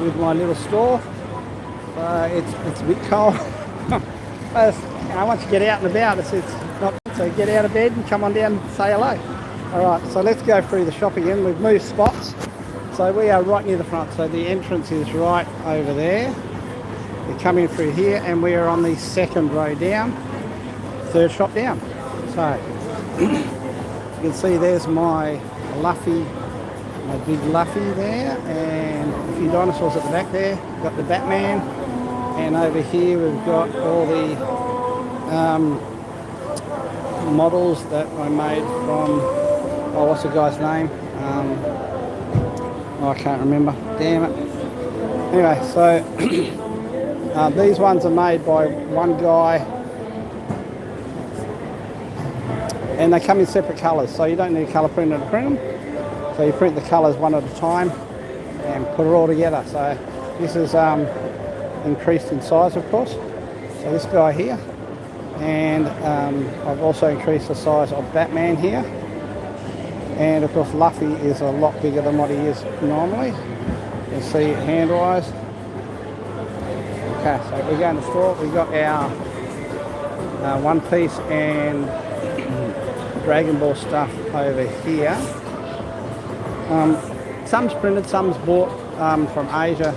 with my little store. It's a bit cold. But once you get out and about, it's not, so get out of bed and come on down and say hello. Alright, so let's go through the shop again. We've moved spots. So we are right near the front. So the entrance is right over there. We come in through here and we are on the second row down. Third shop down. So you can see there's my Luffy, my big Luffy there, and a few dinosaurs at the back there. We've got the Batman, and over here we've got all the models that I made from, oh, what's the guy's name? I can't remember, damn it. Anyway, so these ones are made by one guy, and they come in separate colours, so you don't need a colour printer to print them. So you print the colours one at a time and put it all together. So this is increased in size, of course. So this guy here, and I've also increased the size of Batman here. And of course Luffy is a lot bigger than what he is normally. You see hand-wise. Okay, so we go in the store, we've got our One Piece and Dragon Ball stuff over here. Some's printed, some's bought from Asia.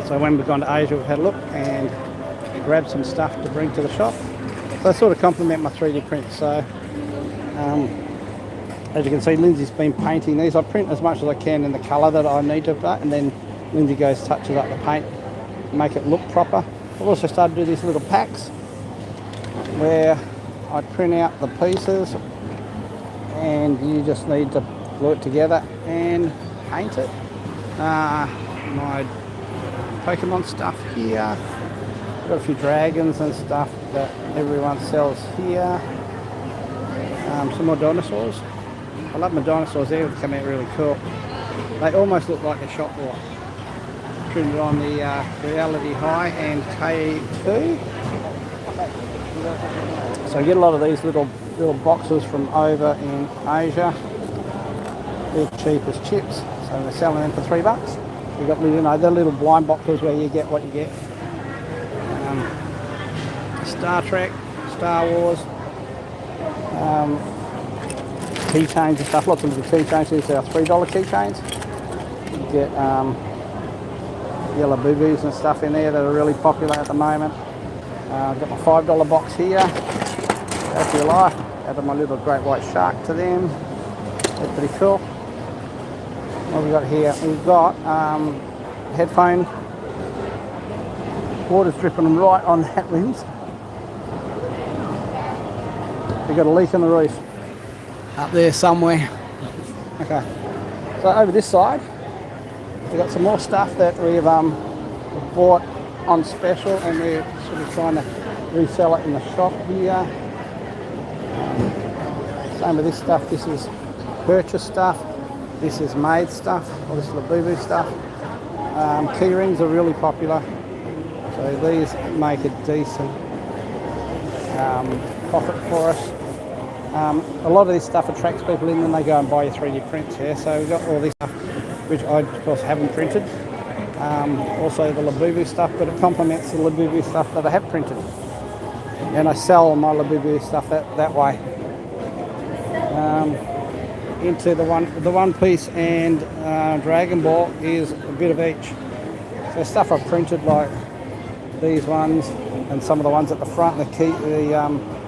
So when we've gone to Asia, we've had a look and grabbed some stuff to bring to the shop. So I sort of complement my 3D print. So as you can see, Lindsay's been painting these. I print as much as I can in the colour that I need to, and then Lindsay goes touches up the paint, make it look proper. I've also started to do these little packs where I print out the pieces and you just need to glue it together and paint it. My Pokemon stuff here. I've got a few dragons and stuff that everyone sells here. Some more dinosaurs. I love my dinosaurs, they would come out really cool. They almost look like a shop wall. Printed on the Creality High and K2. So I get a lot of these little boxes from over in Asia. They're cheap as chips, so they're selling them for $3. We've got, you know, the little blind boxes where you get what you get. Star Trek, Star Wars, keychains and stuff, lots of little keychains. These are $3 keychains. You get yellow boo-boos and stuff in there that are really popular at the moment. I've got my $5 box here. Go for your life. Added my little great white shark to them. They're pretty cool. What have we got here? We've got headphone. Water's dripping right on that lens. We've got a leak in the roof. Up there somewhere. Okay. So over this side, we've got some more stuff that we've bought on special, and we're sort of trying to resell it in the shop here. Same with this stuff. This is purchase stuff. This is made stuff. All this little boo-boo stuff. Key rings are really popular. So these make a decent profit for us. A lot of this stuff attracts people in, and they go and buy your 3D prints here. So we've got all this stuff, which I of course haven't printed. Also the Labubu stuff, but it complements the Labubu stuff that I have printed. And I sell my Labubu stuff that way. Into the One Piece and Dragon Ball is a bit of each. So stuff I've printed, like these ones and some of the ones at the front, the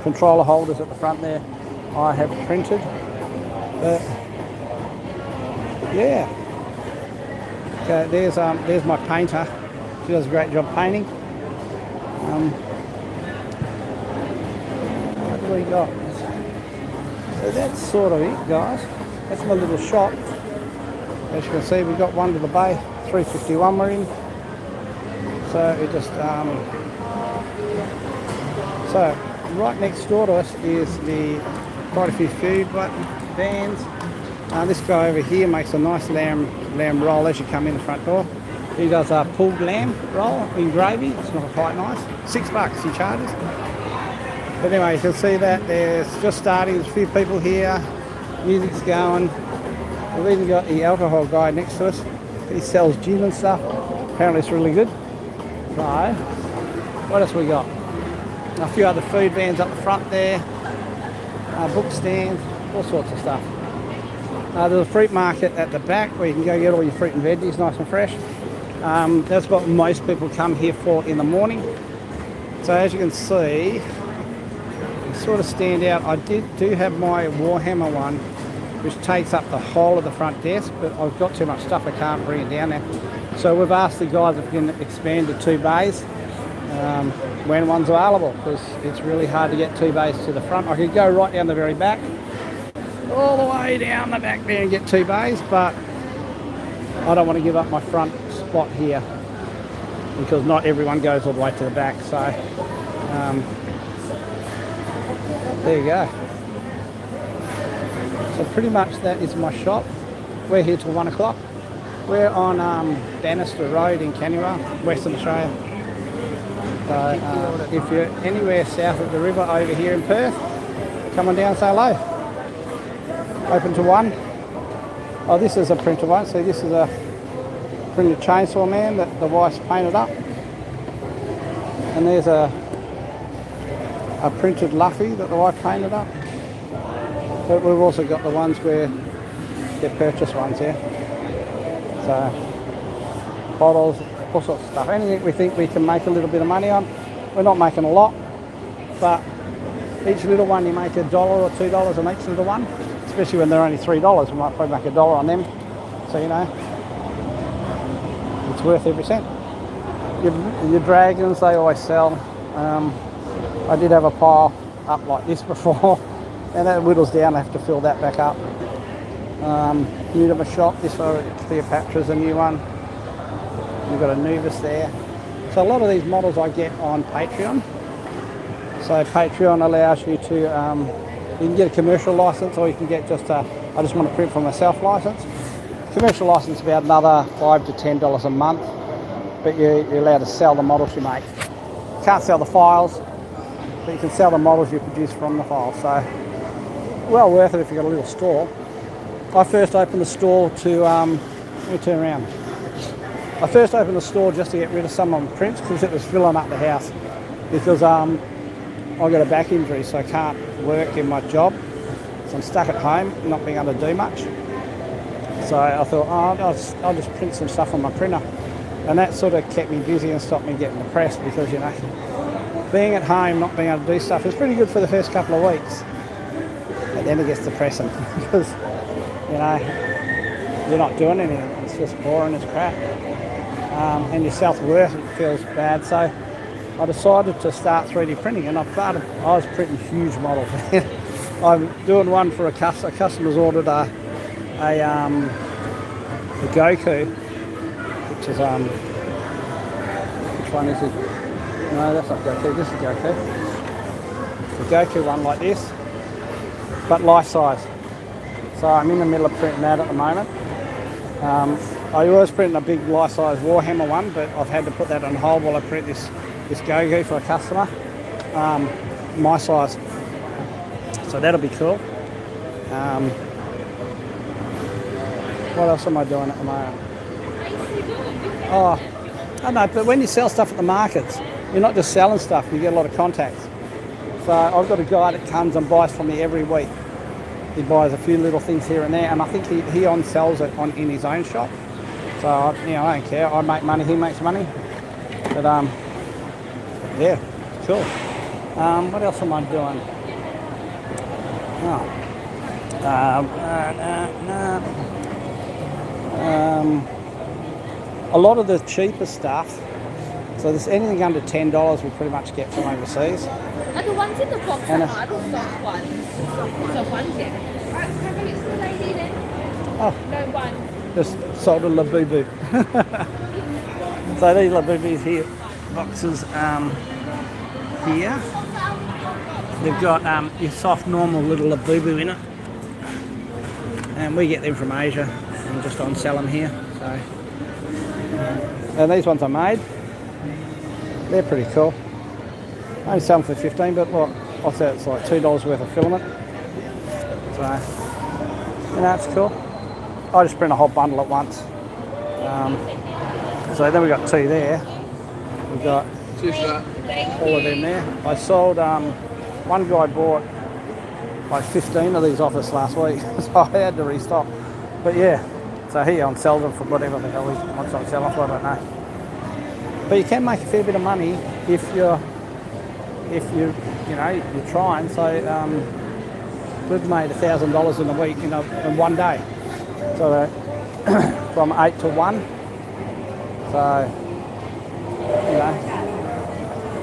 controller holders at the front there, I have printed. But yeah. Okay, there's my painter. She does a great job painting. What do we got? So that's sort of it, guys. That's my little shop. As you can see, we've got one to the bay, 351 we're in. So it just so right next door to us is quite a few food vans. This guy over here makes a nice lamb roll as you come in the front door. He does a pulled lamb roll in gravy. It's not quite nice. $6 he charges. But anyway, you can see that there's just starting. There's a few people here. Music's going. We've even got the alcohol guy next to us. He sells gin and stuff. Apparently it's really good. So, what else we got? A few other food vans up the front there, book stands, all sorts of stuff. There's a fruit market at the back where you can go get all your fruit and veggies nice and fresh. That's what most people come here for in the morning. So as you can see, you sort of stand out. I do have my Warhammer one, which takes up the whole of the front desk, but I've got too much stuff, I can't bring it down there. So we've asked the guys if we can expand to 2 bays when one's available, because it's really hard to get 2 bays to the front. I could go right down the very back, all the way down the back there and get 2 bays, but I don't want to give up my front spot here because not everyone goes all the way to the back. So there you go. So pretty much that is my shop. We're here till 1 o'clock. We're on Bannister Road in Canberra, Western Australia. So if you're anywhere south of the river over here in Perth, come on down and say hello. Open to 1. Oh, this is a printed one. See, this is a printed chainsaw man that the wife's painted up. And there's a printed Luffy that the wife painted up. But we've also got the ones where they're purchased ones here. So, bottles, all sorts of stuff. Anything we think we can make a little bit of money on. We're not making a lot, but each little one you make $1 or $2 on each little one. Especially when they're only $3, we might probably make $1 on them. So, you know, it's worth every cent. Your dragons, they always sell. I did have a pile up like this before, and that whittles down. I have to fill that back up. New to my shop, this Cleopatra's a new one. We've got a Nubis there. So a lot of these models I get on Patreon. So Patreon allows you to you can get a commercial license, or you can get just I just want to print for myself license. Commercial license is about another $5 to $10 a month, but you're allowed to sell the models you make. You can't sell the files, but you can sell the models you produce from the files. So well worth it if you've got a little store. I first opened the store to, let me turn around. I first opened the store just to get rid of some of my prints because it was filling up the house. Because I got a back injury, so I can't work in my job. So I'm stuck at home, not being able to do much. So I thought, oh, I'll just print some stuff on my printer. And that sort of kept me busy and stopped me getting depressed because, you know, being at home, not being able to do stuff is pretty good for the first couple of weeks. But then it gets depressing because, you know, you're not doing anything. It's just boring as crap. And your self-worth feels bad. So I decided to start 3D printing, and I was printing huge models. I'm doing one for a customer's ordered a Goku, which is which one is it? No, that's not Goku. This is Goku. The Goku one like this, but life size. So I'm in the middle of printing that at the moment. I was printing a big life size Warhammer one, but I've had to put that on hold while I print this Goku for a customer, my size. So that'll be cool. What else am I doing at the moment? Oh, I don't know, but when you sell stuff at the markets, you're not just selling stuff, you get a lot of contacts. So I've got a guy that comes and buys from me every week. He buys a few little things here and there, and I think he on-sells it in his own shop. So, you know, I don't care. I make money, he makes money. But, yeah, cool. What else am I doing? A lot of the cheaper stuff. So there's anything under $10 we pretty much get from overseas. Are the ones in the box are the soft ones? Soft ones, yeah. Have you the lady then? Oh. No one. Just sold a Labubu. So these Labubus here, boxes here. They've got your soft, normal little Labubu in it. And we get them from Asia and just on sell them here. So, and these ones are made. They're pretty cool. I only sell them for $15, but look, I'll say it's like $2 worth of filament. So, you know, it's cool. I just print a whole bundle at once. So then we got 2 there. We got all of them there. I sold, one guy bought like 15 of these off us last week, so I had to restock. But yeah, so he sells them for whatever the hell he wants to sell them for, I don't know. But you can make a fair bit of money if you're trying. So we've made $1,000 in a week in one day. So from 8 to 1. So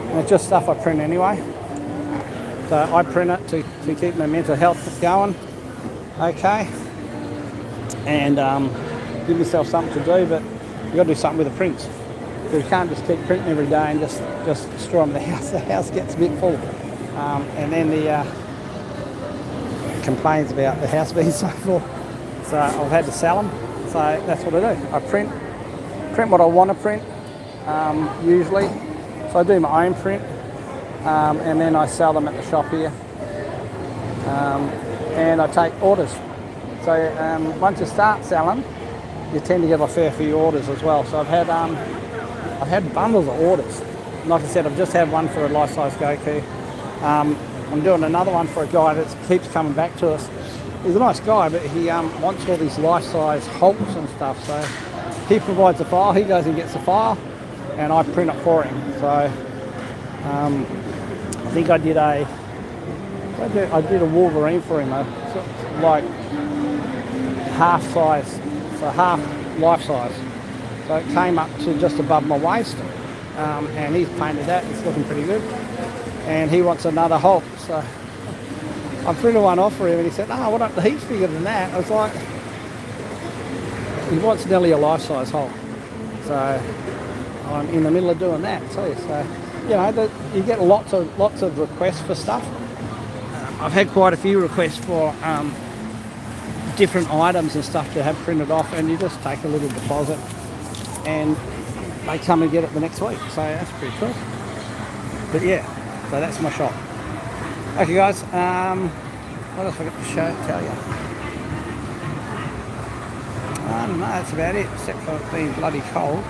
and it's just stuff I print anyway. So I print it to keep my mental health going. Okay. And give yourself something to do, but you've got to do something with the prints. So you can't just keep printing every day and just destroy them. The house gets a bit full. And then the complains about the house being so full. So I've had to sell them. So that's what I do. I print what I want to print, usually. So I do my own print, and then I sell them at the shop here. And I take orders. So once you start selling, you tend to get a fair few orders as well. So I've had bundles of orders. Like I said, I've just had one for a life-size Goku. I'm doing another one for a guy that keeps coming back to us. He's a nice guy, but he wants all these life-size Hulks and stuff. So he provides the file, he goes and gets the file, and I print it for him. So I think I did a Wolverine for him, like half size, so half life size. So it came up to just above my waist, and he's painted that. It's looking pretty good. And he wants another Hulk, so I printed one off for him, and he said, "Oh, what up? The heap's bigger than that." I was like, he wants nearly a life-size Hulk, so I'm in the middle of doing that too. So you get lots of requests for stuff. I've had quite a few requests for different items and stuff to have printed off, and you just take a little deposit, and they come and get it the next week. So that's pretty cool. But yeah. So that's my shop. Okay guys, what else I got to tell you? No, that's about it, except for it being bloody cold.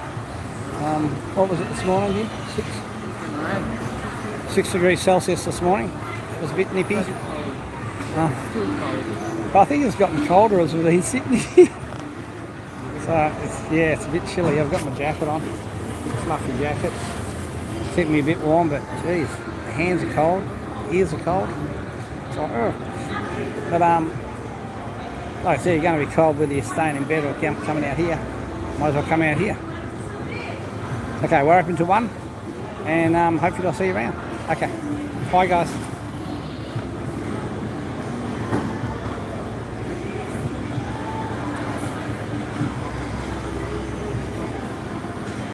What was it this morning, Jim? 6 degrees Celsius this morning. It was a bit nippy. But I think it's gotten colder as we've been sitting here. So it's a bit chilly. I've got my jacket on, fluffy jacket. It's keeping me a bit warm, but geez. Hands are cold, ears are cold. So, but like I said, you're going to be cold whether you're staying in bed or coming out here. Might as well come out here. Okay, we're open to 1, and hopefully I'll see you around. Okay, bye guys.